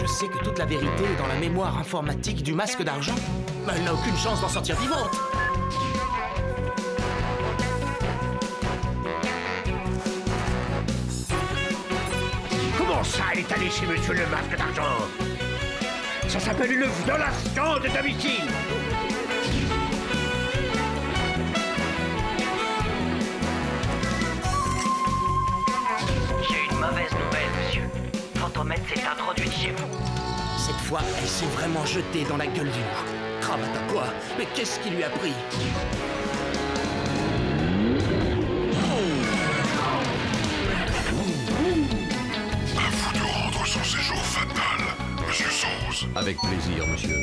Je sais que toute la vérité est dans la mémoire informatique du masque d'argent. Mais elle n'a aucune chance d'en sortir vivante. Comment ça, elle est allée chez monsieur le masque d'argent? Ça s'appelle une violation de domicile. J'ai une mauvaise nouvelle, monsieur. Fantomette s'est introduite chez vous. Cette fois, elle s'est vraiment jetée dans la gueule du loup. Cravate à poids, mais qu'est-ce qui lui a pris? À vous de rendre son séjour fatal, monsieur Sauce. Avec plaisir, monsieur.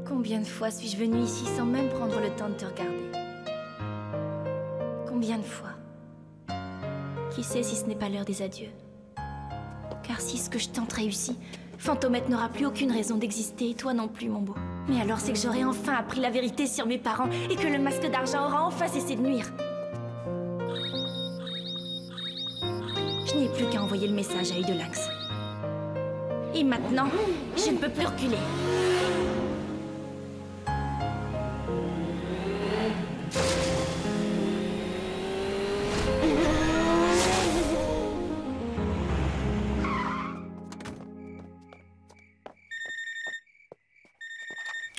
Combien de fois suis-je venue ici sans même prendre le temps de te regarder? Combien de fois? Qui sait si ce n'est pas l'heure des adieux? Car si ce que je tente réussit, Fantomette n'aura plus aucune raison d'exister, et toi non plus, mon beau. Mais alors c'est que j'aurai enfin appris la vérité sur mes parents, et que le masque d'argent aura enfin cessé de nuire. Je n'ai plus qu'à envoyer le message à Œil de Lynx. Et maintenant, je ne peux plus reculer.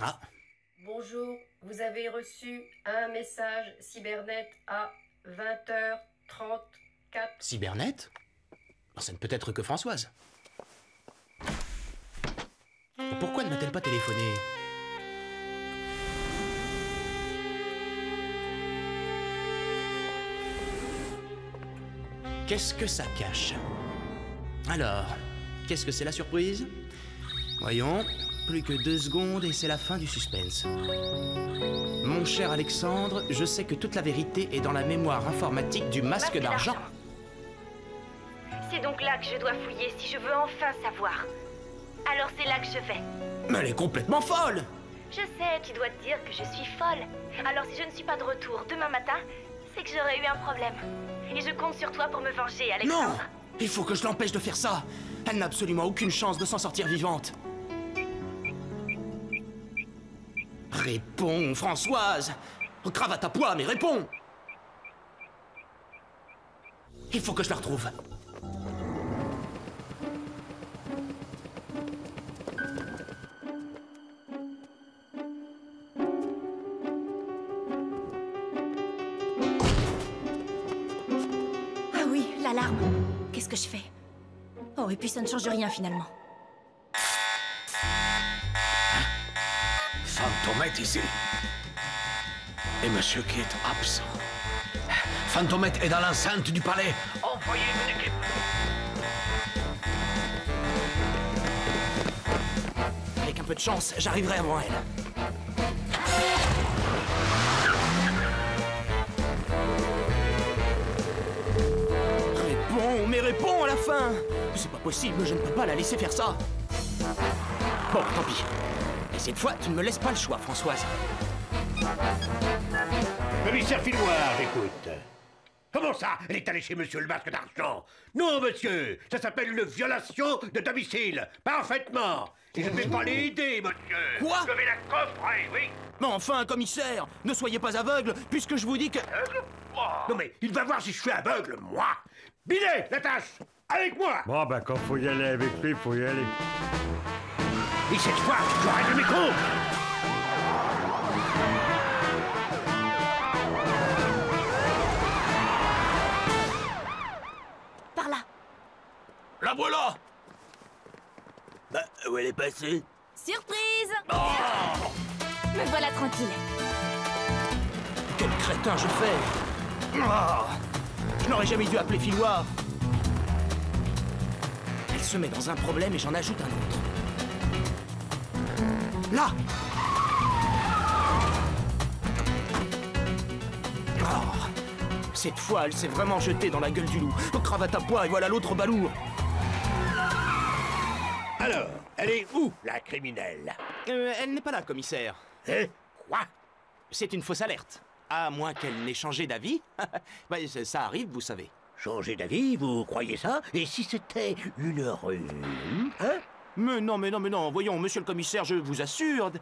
Ah, Bonjour, vous avez reçu un message Cybernet à 20h34. Cybernet? Ça ne peut être que Françoise. Et pourquoi ne m'a-t-elle pas téléphoné? Qu'est-ce que ça cache? Alors, qu'est-ce que c'est la surprise? Voyons, plus que 2 secondes et c'est la fin du suspense. Mon cher Alexandre, je sais que toute la vérité est dans la mémoire informatique du masque d'argent. C'est donc là que je dois fouiller si je veux enfin savoir. Alors c'est là que je vais. Mais elle est complètement folle! Je sais, tu dois te dire que je suis folle. Alors si je ne suis pas de retour demain matin, c'est que j'aurais eu un problème. Et je compte sur toi pour me venger, Alexandre. Non! Il faut que je l'empêche de faire ça! Elle n'a absolument aucune chance de s'en sortir vivante. Réponds, Françoise! Cravate à poids, mais réponds! Il faut que je la retrouve. Ah oui, l'alarme. Qu'est-ce que je fais? Oh, et puis ça ne change rien finalement. Fantomette ici. Et monsieur qui est absent. Fantomette est dans l'enceinte du palais. Envoyez une équipe. Avec un peu de chance, j'arriverai avant elle. Réponds, mais réponds à la fin! C'est pas possible, je ne peux pas la laisser faire ça. Bon, tant pis. Et cette fois, tu ne me laisses pas le choix, Françoise. Commissaire Filoir, j'écoute. Comment ça? Elle est allée chez monsieur le masque d'argent? Non, monsieur, ça s'appelle une violation de domicile. Parfaitement. Et je ne vais pas l'aider, monsieur. Quoi? Je vais la coffrer, oui. Mais enfin, commissaire, ne soyez pas aveugle, puisque je vous dis que... Non mais, il va voir si je suis aveugle, moi. Binet, la tâche, avec moi. Bon, ben, quand faut y aller avec lui, faut y aller. Et cette fois, je règle mes comptes. Par là. La voilà! Bah, où elle est passée? Surprise! Me voilà tranquille. Quel crétin je fais! Je n'aurais jamais dû appeler Filoir. Elle se met dans un problème et j'en ajoute un autre. Là! Cette fois, elle s'est vraiment jetée dans la gueule du loup. Cravate à pois et voilà l'autre balourd. Alors, elle est où, la criminelle? Elle n'est pas là, commissaire. Hein? Quoi? C'est une fausse alerte. À moins qu'elle n'ait changé d'avis. Bah, ça arrive, vous savez. Changer d'avis, vous croyez ça? Et si c'était une ruse? Hein? Mais non, voyons, monsieur le commissaire, je vous assure...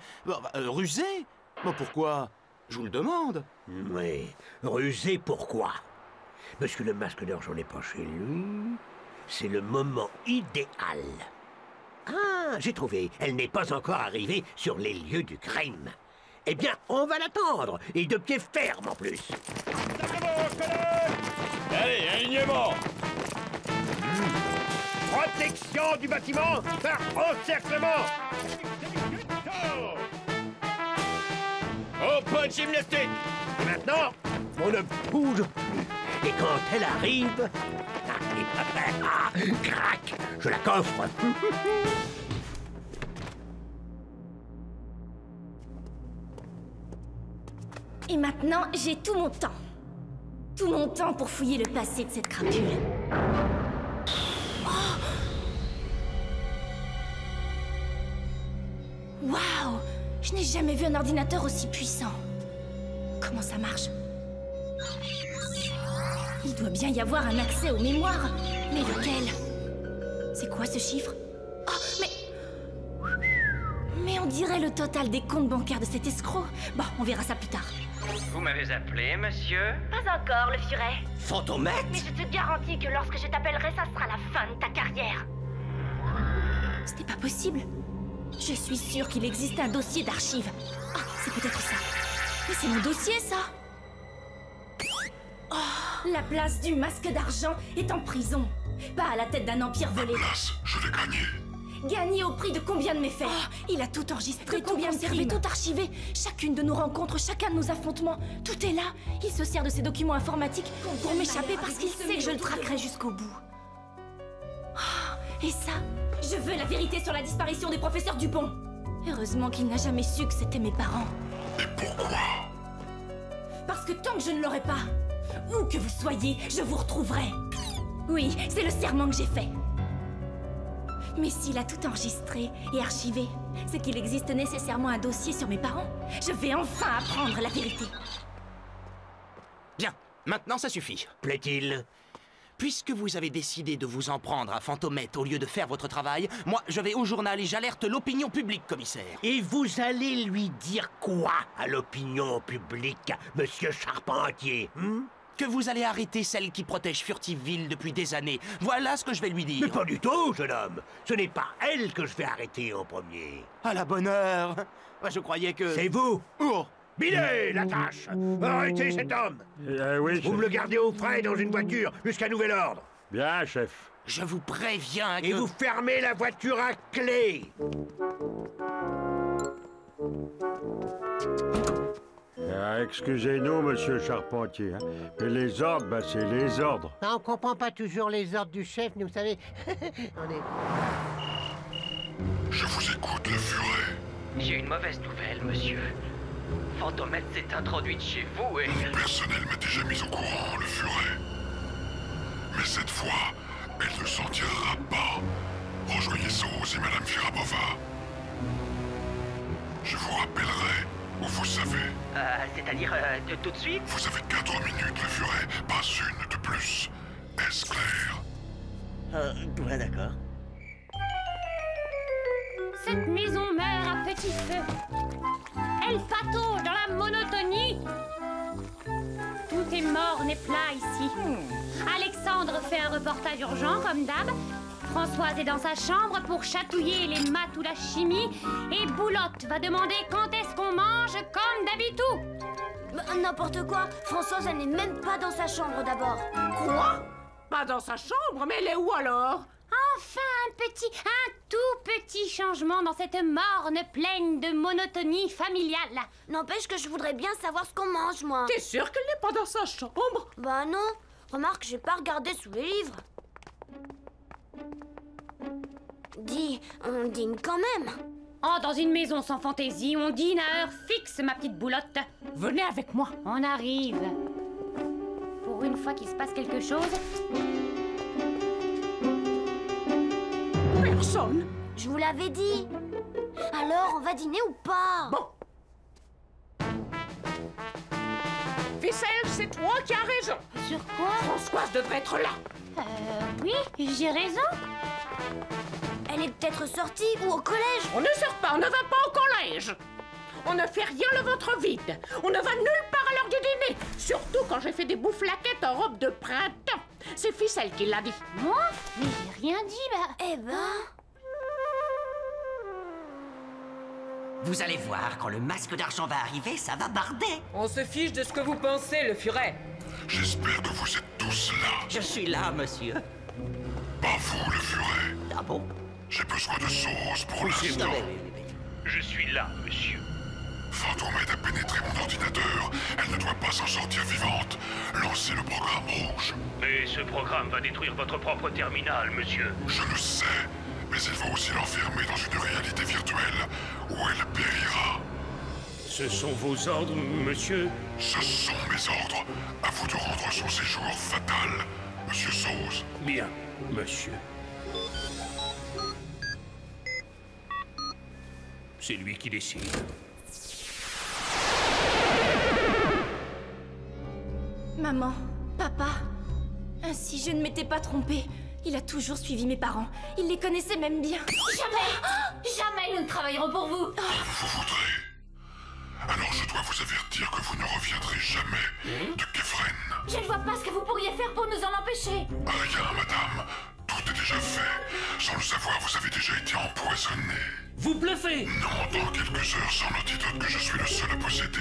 rusé? Bah, pourquoi? Je vous le demande. Oui, rusé pourquoi? Monsieur le masque d'argent n'est pas chez lui. C'est le moment idéal. Ah, j'ai trouvé. Elle n'est pas encore arrivée sur les lieux du crime. Eh bien, on va l'attendre. Et de pied ferme en plus. Allez, alignement! Protection du bâtiment par encerclement. Oh, pas de gymnastique! Et maintenant, on ne bouge plus. Et quand elle arrive... crac, je la coffre. Et maintenant, j'ai tout mon temps. Tout mon temps pour fouiller le passé de cette crapule. Waouh! Je n'ai jamais vu un ordinateur aussi puissant. Comment ça marche? Il doit bien y avoir un accès aux mémoires. Mais lequel? C'est quoi ce chiffre? Oh, mais on dirait le total des comptes bancaires de cet escroc. Bon, on verra ça plus tard. Vous m'avez appelé, monsieur? Pas encore, le furet. Fantomette? Mais je te garantis que lorsque je t'appellerai, ça sera la fin de ta carrière. Ce n'est pas possible. Je suis sûre qu'il existe un dossier d'archives. Ah, c'est peut-être ça. Mais c'est mon dossier, ça. Oh, la place du masque d'argent est en prison. Pas à la tête d'un empire volé. Place, je l'ai gagné. Gagné au prix de combien de méfaits? Il a tout enregistré, tout conservé, tout archivé. Chacune de nos rencontres, chacun de nos affrontements. Tout est là. Il se sert de ses documents informatiques pour m'échapper parce qu'il sait que je le traquerai jusqu'au bout. Oh, et ça, je veux la vérité sur la disparition des professeurs Dupont. Heureusement qu'il n'a jamais su que c'était mes parents. Et pourquoi? Parce que tant que je ne l'aurai pas, où que vous soyez, je vous retrouverai. Oui, c'est le serment que j'ai fait. Mais s'il a tout enregistré et archivé, c'est qu'il existe nécessairement un dossier sur mes parents. Je vais enfin apprendre la vérité. Bien, maintenant ça suffit. Plaît-il? Puisque vous avez décidé de vous en prendre à Fantomette au lieu de faire votre travail, moi je vais au journal et j'alerte l'opinion publique, commissaire. Et vous allez lui dire quoi à l'opinion publique, monsieur Charpentier? Que vous allez arrêter celle qui protège Furtiveville depuis des années. Voilà ce que je vais lui dire. Mais pas du tout, jeune homme. Ce n'est pas elle que je vais arrêter en premier. À la bonne heure. Je croyais que... C'est vous. Oh. Binet, la tâche. Arrêtez cet homme. Oui, Vous me le gardez au frais dans une voiture jusqu'à nouvel ordre. Bien, chef. Je vous préviens que... Et vous fermez la voiture à clé. Excusez-nous, monsieur Charpentier, hein, mais les ordres, ben, c'est les ordres. On comprend pas toujours les ordres du chef, vous savez. On est... Je vous écoute, le furet. J'ai une mauvaise nouvelle, monsieur. Fantomette s'est introduite chez vous et... Mon personnel m'a déjà mis au courant, le furet. Mais cette fois, elle ne s'en tirera pas. Rejoignez Sauce et Madame Firabova. Je vous rappellerai où vous savez. C'est-à-dire tout de suite? Vous avez 4 minutes, le furet, pas une. plus. Est-ce clair? Ouais, d'accord. Cette maison meurt à petit feu. Elle patauge dans la monotonie. Tout est morne et plat ici. Alexandre fait un reportage urgent, comme d'hab. Françoise est dans sa chambre pour chatouiller les maths ou la chimie. Et Boulotte va demander quand est-ce qu'on mange, comme d'habitude. N'importe quoi. Françoise, elle n'est même pas dans sa chambre d'abord. Quoi? Pas dans sa chambre? Mais elle est où alors? Enfin, un tout petit changement dans cette morne pleine de monotonie familiale. N'empêche que je voudrais bien savoir ce qu'on mange, moi. T'es sûre qu'elle n'est pas dans sa chambre? Bah non. Remarque, j'ai pas regardé sous les livres. Dis, on dîne quand même. Oh, dans une maison sans fantaisie, on dîne à heure fixe, ma petite Boulotte. Venez avec moi. On arrive. Pour une fois qu'il se passe quelque chose... Personne. Je vous l'avais dit. Alors, on va dîner ou pas? Bon. Ficelle, c'est toi qui as raison. Sur quoi? Françoise devrait être là. Oui, j'ai raison. Elle est peut-être sortie ou au collège. On ne sort pas, on ne va pas au collège. On ne fait rien le ventre vide. On ne va nulle part à l'heure du dîner. Surtout quand j'ai fait des bouflaquettes en robe de printemps. C'est Ficelle qui l'a dit. Moi? Mais j'ai rien dit, bah. Eh ben... Vous allez voir, quand le masque d'argent va arriver, ça va barder. On se fiche de ce que vous pensez, le furet. J'espère que vous êtes tous là. Je suis là, monsieur. Pas vous, le furet. Ah bon? J'ai besoin de sauce pour l'instant. Je suis là, monsieur. Fantomette a pénétré mon ordinateur. Elle ne doit pas s'en sortir vivante. Lancez le programme rouge. Mais ce programme va détruire votre propre terminal, monsieur. Je le sais, mais il va aussi l'enfermer dans une réalité virtuelle où elle périra. Ce sont vos ordres, monsieur? Ce sont mes ordres. À vous de rendre son séjour fatal, monsieur Sauce. Bien, monsieur. C'est lui qui décide. Maman, papa, ainsi je ne m'étais pas trompée. Il a toujours suivi mes parents. Il les connaissait même bien. Jamais! Jamais nous ne travaillerons pour vous. Vous voudrez. Alors je dois vous avertir que vous ne reviendrez jamais de Kefren. Je ne vois pas ce que vous pourriez faire pour nous en empêcher. Rien, madame. Tout est déjà fait. Sans le savoir, vous avez déjà été empoisonné. Vous bluffez! Non, dans quelques heures, sans l'antidote que je suis le seul à posséder,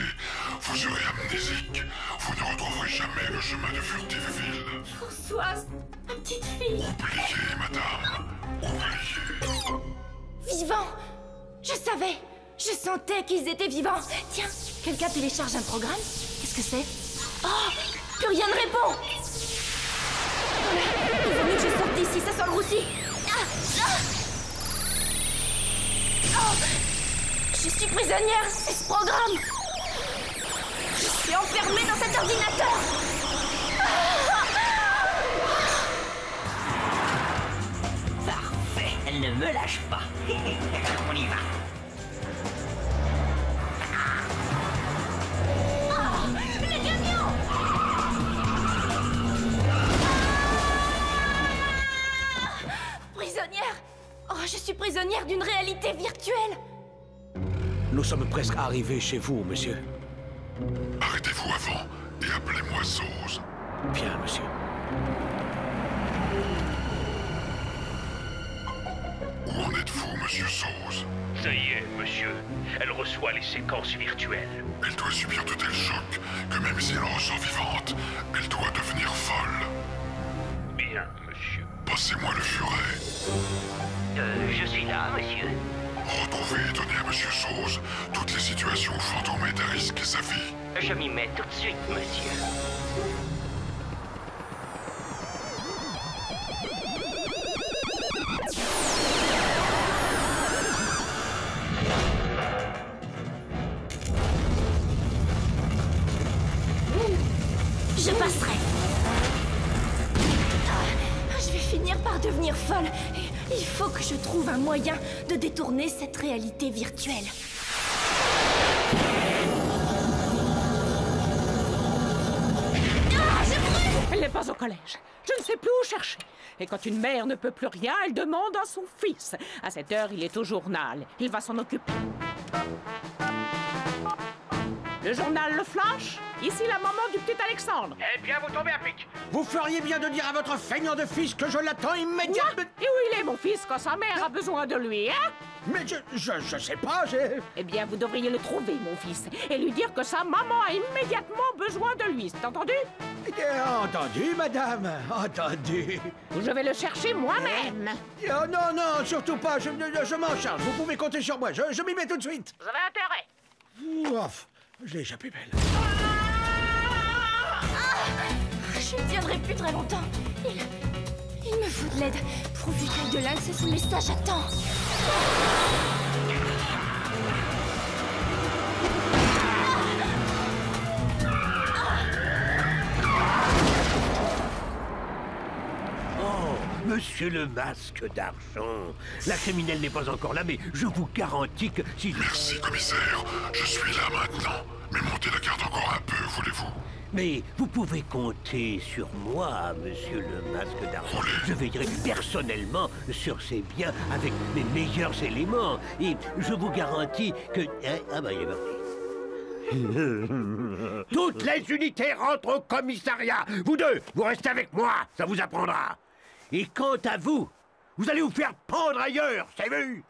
vous serez amnésique. Vous ne retrouverez jamais le chemin de Furtiveville. Françoise, ma petite fille. Oubliez, madame. Oubliez. Vivants! Je savais! Je sentais qu'ils étaient vivants! Tiens, quelqu'un télécharge un programme? Qu'est-ce que c'est? Oh! Plus rien ne répond! Voilà, il vaut mieux que je sorte d'ici, ça sent le roussi! Oh! Je suis prisonnière, c'est ce programme! Je suis enfermée dans cet ordinateur! Parfait, elle ne me lâche pas. On y va. Le camion! Prisonnière! Oh, je suis prisonnière d'une réalité virtuelle! Nous sommes presque arrivés chez vous, monsieur. Arrêtez-vous avant et appelez-moi Sauce. Bien, monsieur. Où en êtes-vous, monsieur Sauce? Ça y est, monsieur. Elle reçoit les séquences virtuelles. Elle doit subir de tels chocs que même si elle ressort vivante, elle doit devenir folle. Bien, monsieur. Passez-moi le furet. Je suis là, monsieur. Retrouvez et donnez à monsieur Sauce toutes les situations où Fantomette a risqué sa vie. Je m'y mets tout de suite, monsieur. Je passerai. Je vais finir par devenir folle. Il faut que je trouve un moyen de détourner cette réalité virtuelle. Elle n'est pas au collège. Je ne sais plus où chercher. Et quand une mère ne peut plus rien, elle demande à son fils. À cette heure, il est au journal. Il va s'en occuper. Le journal Le Flash. Ici la maman du petit Alexandre. Eh bien, vous tombez à pic. Vous feriez bien de dire à votre feignant de fils que je l'attends immédiatement. Et où il est, mon fils, quand sa mère a besoin de lui, hein? Mais je sais pas, j'ai... Eh bien, vous devriez le trouver, mon fils, et lui dire que sa maman a immédiatement besoin de lui. C'est entendu? Entendu, madame, entendu. Je vais le chercher moi-même. Oh, non, non, surtout pas, je m'en charge. Vous pouvez compter sur moi, je m'y mets tout de suite. Vous avez intérêt. Ouf, je l'ai échappé belle. Je ne tiendrai plus très longtemps. Il me faut de l'aide. Pourvu qu'elle de l'axe, ce message attend. Monsieur le masque d'argent, la criminelle n'est pas encore là, mais je vous garantis que si... Merci, commissaire. Je suis là maintenant. Mais montez la garde encore un peu, voulez-vous? Mais vous pouvez compter sur moi, monsieur le masque d'argent. Je veillerai personnellement sur ces biens avec mes meilleurs éléments. Et je vous garantis que... Ah bah, il est parti. Toutes les unités rentrent au commissariat. Vous deux, vous restez avec moi, ça vous apprendra. Et quant à vous, vous allez vous faire pendre ailleurs, c'est vu?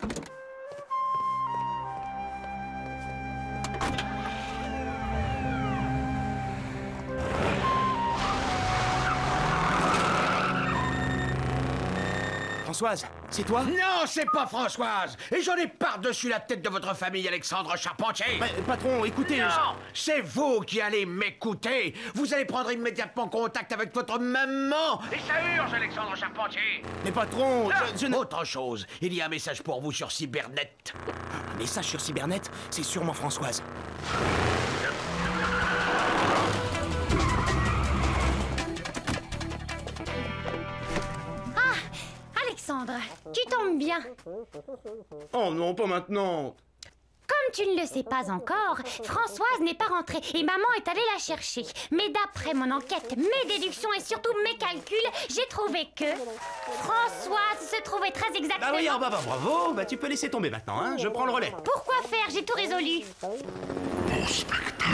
Françoise, c'est toi? Non, c'est pas Françoise. Et j'en ai par-dessus la tête de votre famille, Alexandre Charpentier. Mais, patron, écoutez... Non, c'est vous qui allez m'écouter. Vous allez prendre immédiatement contact avec votre maman. Et ça urge, Alexandre Charpentier. Mais patron, je ne... Autre chose, il y a un message pour vous sur Cybernet. Un message sur Cybernet? C'est sûrement Françoise. Alexandre, tu tombes bien. Oh non, pas maintenant. Comme tu ne le sais pas encore, Françoise n'est pas rentrée et maman est allée la chercher. Mais d'après mon enquête, mes déductions et surtout mes calculs, j'ai trouvé que Françoise se trouvait très exactement... Ah oui, bah, bravo, bah tu peux laisser tomber maintenant, hein, je prends le relais. Pourquoi faire? J'ai tout résolu. Beau spectacle.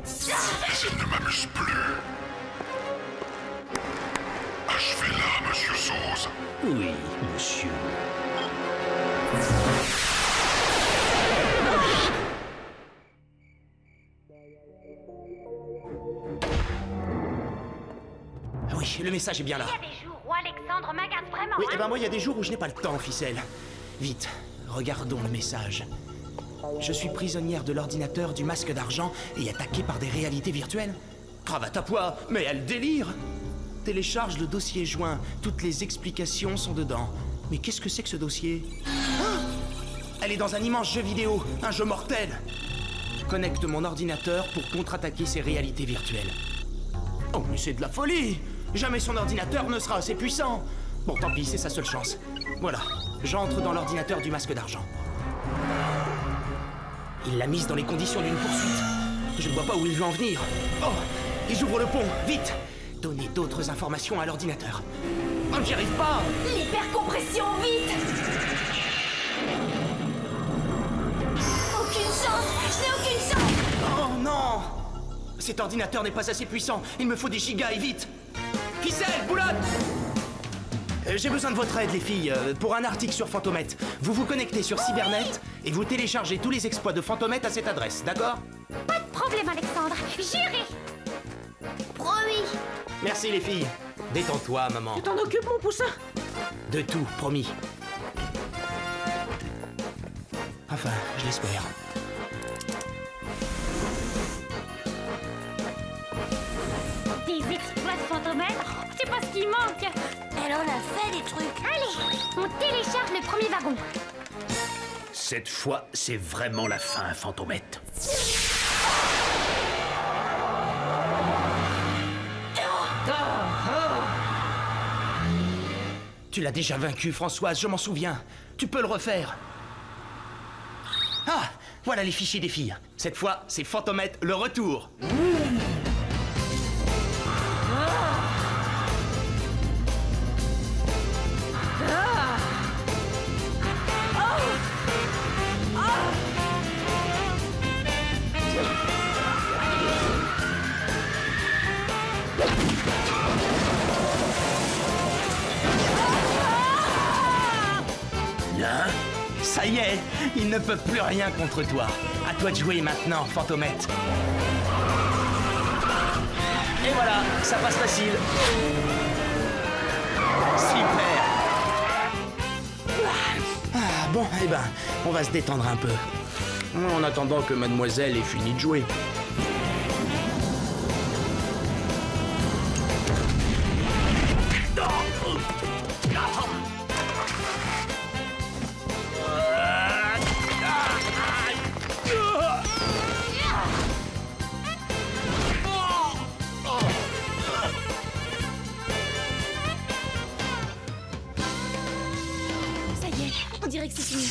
Je ne m'amuse plus. Achevez-la, monsieur Sauce. Oui, monsieur. Ah oui, le message est bien là. Il y a des jours où Alexandre m'agace vraiment. Oui, hein? et ben moi, il y a des jours où je n'ai pas le temps, ficelle. Vite, regardons le message. Je suis prisonnière de l'ordinateur du masque d'argent et attaquée par des réalités virtuelles. Cravate à pois, mais elle délire. Télécharge le dossier joint. Toutes les explications sont dedans. Mais qu'est-ce que c'est que ce dossier? Ah! Elle est dans un immense jeu vidéo, un jeu mortel. Connecte mon ordinateur pour contre-attaquer ces réalités virtuelles. Oh, mais c'est de la folie! Jamais son ordinateur ne sera assez puissant. Bon, tant pis, c'est sa seule chance. Voilà, j'entre dans l'ordinateur du masque d'argent. Il l'a mise dans les conditions d'une poursuite. Je ne vois pas où il veut en venir. Oh, ils ouvrent le pont, vite! Donnez d'autres informations à l'ordinateur. Oh, j'y arrive pas! L'hypercompression, vite! Aucune chance! Je n'ai aucune chance! Oh non! Cet ordinateur n'est pas assez puissant. Il me faut des gigas et vite! Ficelle, boulotte! J'ai besoin de votre aide, les filles, pour un article sur Fantomet. Vous vous connectez sur Cybernet et vous téléchargez tous les exploits de Fantomet à cette adresse, d'accord? Pas de problème, Alexandre. J'irai. Promis. Merci, les filles. Détends-toi, maman. Tu t'en occupes, mon poussin? De tout, promis. Enfin, je l'espère. Des exploits de Fantomètre? C'est pas ce qui manque. Elle en a fait des trucs. Allez, on télécharge le premier wagon. Cette fois, c'est vraiment la fin, Fantomet. Tu l'as déjà vaincu, Françoise, je m'en souviens. Tu peux le refaire. Ah, voilà les fichiers des filles. Cette fois, c'est Fantomet le retour. Hein? Ça y est, ils ne peuvent plus rien contre toi. À toi de jouer maintenant, Fantomette. Et voilà, ça passe facile. Super. Bon, eh ben, on va se détendre un peu. En attendant que mademoiselle ait fini de jouer. Ça y est, on dirait que c'est fini.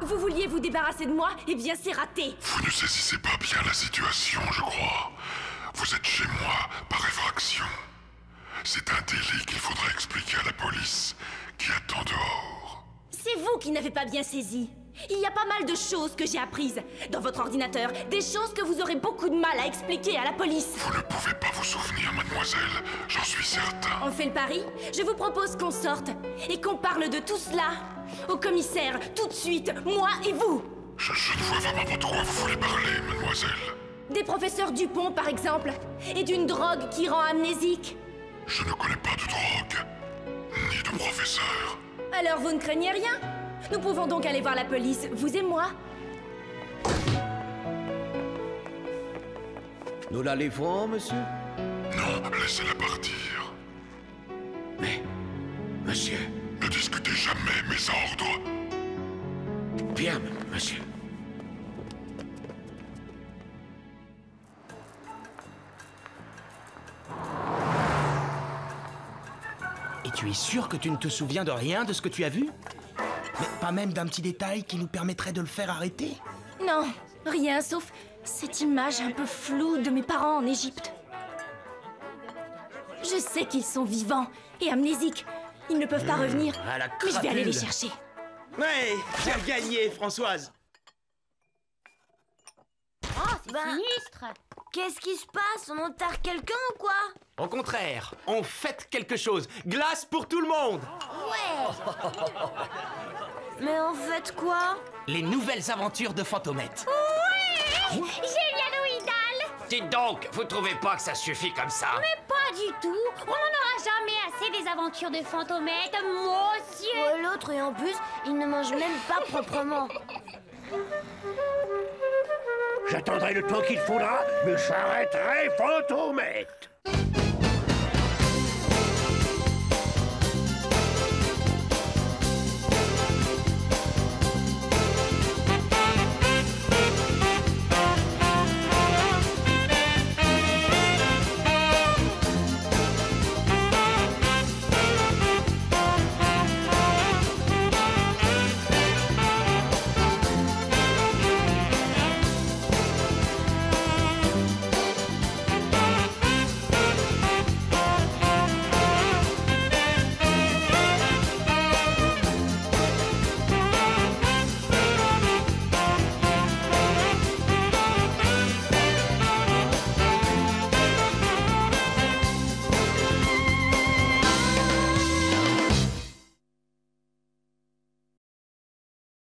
Vous vouliez vous débarrasser de moi? Eh bien, c'est raté. Vous ne saisissez pas bien la situation, je crois. Vous êtes chez moi par effraction. C'est un délit qu'il faudrait expliquer à la police qui attend dehors. C'est vous qui n'avez pas bien saisi. Il y a pas mal de choses que j'ai apprises dans votre ordinateur. Des choses que vous aurez beaucoup de mal à expliquer à la police. Vous ne pouvez pas vous souvenir, mademoiselle. J'en suis certain. On fait le pari? Je vous propose qu'on sorte et qu'on parle de tout cela au commissaire, tout de suite, moi et vous. Je ne vois vraiment pas de quoi vous voulez parler, mademoiselle. Des professeurs Dupont, par exemple, et d'une drogue qui rend amnésique. Je ne connais pas de drogue, ni de professeur. Alors vous ne craignez rien? Nous pouvons donc aller voir la police, vous et moi. Nous la livrons, monsieur? Non, laissez-la partir. Mais, monsieur... Ne discutez jamais mes ordres. Bien, monsieur. Et tu es sûr que tu ne te souviens de rien de ce que tu as vu? Mais pas même d'un petit détail qui nous permettrait de le faire arrêter? Non, rien sauf cette image un peu floue de mes parents en Égypte. Je sais qu'ils sont vivants et amnésiques. Ils ne peuvent pas revenir, mais je vais aller les chercher. Ouais, tu as gagné, Françoise. Oh, c'est sinistre. Qu'est-ce qui se passe? On enterre quelqu'un ou quoi? Au contraire, on fête quelque chose. Glace pour tout le monde. Ouais. Mais en fait quoi? Les nouvelles aventures de Fantomette. Ouais, génialoïdal. Dites donc, vous trouvez pas que ça suffit comme ça? Mais pas du tout. On n'en aura jamais assez des aventures de Fantomette, monsieur. Ouais, l'autre, et en plus, il ne mange même pas proprement. J'attendrai le temps qu'il faudra, mais j'arrêterai Fantomette.